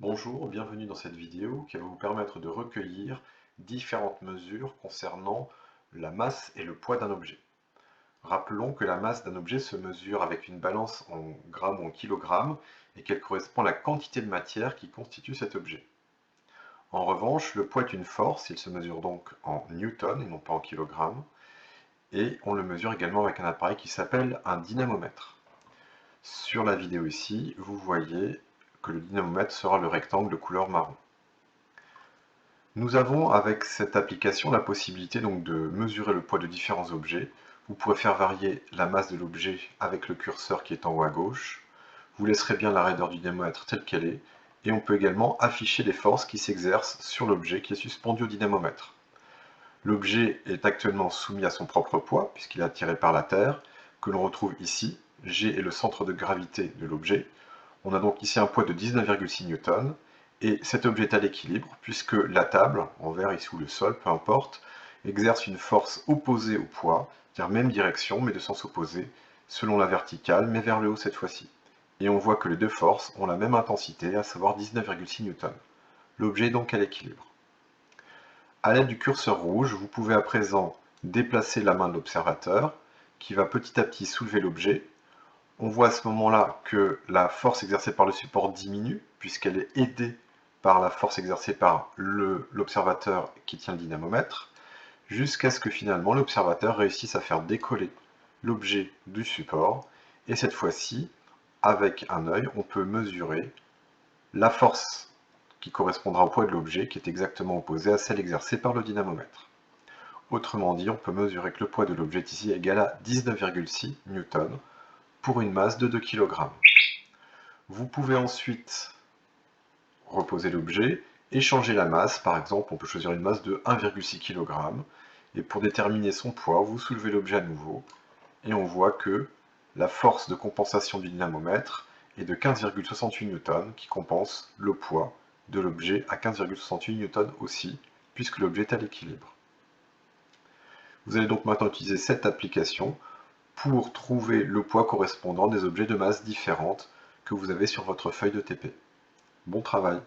Bonjour, bienvenue dans cette vidéo qui va vous permettre de recueillir différentes mesures concernant la masse et le poids d'un objet. Rappelons que la masse d'un objet se mesure avec une balance en grammes ou en kilogrammes et qu'elle correspond à la quantité de matière qui constitue cet objet. En revanche, le poids est une force, il se mesure donc en newtons et non pas en kilogrammes, et on le mesure également avec un appareil qui s'appelle un dynamomètre. Sur la vidéo ici, vous voyez que le dynamomètre sera le rectangle de couleur marron. Nous avons avec cette application la possibilité donc de mesurer le poids de différents objets. Vous pourrez faire varier la masse de l'objet avec le curseur qui est en haut à gauche. Vous laisserez bien la raideur du dynamomètre telle qu'elle est. Et on peut également afficher les forces qui s'exercent sur l'objet qui est suspendu au dynamomètre. L'objet est actuellement soumis à son propre poids puisqu'il est attiré par la Terre, que l'on retrouve ici. G est le centre de gravité de l'objet. On a donc ici un poids de 19,6 newtons. Et cet objet est à l'équilibre, puisque la table, en verre ici ou le sol, peu importe, exerce une force opposée au poids, c'est-à-dire même direction, mais de sens opposé, selon la verticale, mais vers le haut cette fois-ci. Et on voit que les deux forces ont la même intensité, à savoir 19,6 newtons. L'objet est donc à l'équilibre. À l'aide du curseur rouge, vous pouvez à présent déplacer la main de l'observateur, qui va petit à petit soulever l'objet. On voit à ce moment-là que la force exercée par le support diminue, puisqu'elle est aidée par la force exercée par l'observateur qui tient le dynamomètre, jusqu'à ce que finalement l'observateur réussisse à faire décoller l'objet du support, et cette fois-ci, avec un œil, on peut mesurer la force qui correspondra au poids de l'objet, qui est exactement opposée à celle exercée par le dynamomètre. Autrement dit, on peut mesurer que le poids de l'objet est ici égal à 19,6 newtons pour une masse de 2 kg. Vous pouvez ensuite reposer l'objet et changer la masse. Par exemple, on peut choisir une masse de 1,6 kg. Et pour déterminer son poids, vous soulevez l'objet à nouveau. Et on voit que la force de compensation du dynamomètre est de 15,68 newtons, qui compense le poids de l'objet à 15,68 newtons aussi, puisque l'objet est à l'équilibre. Vous allez donc maintenant utiliser cette application pour trouver le poids correspondant des objets de masse différentes que vous avez sur votre feuille de TP. Bon travail!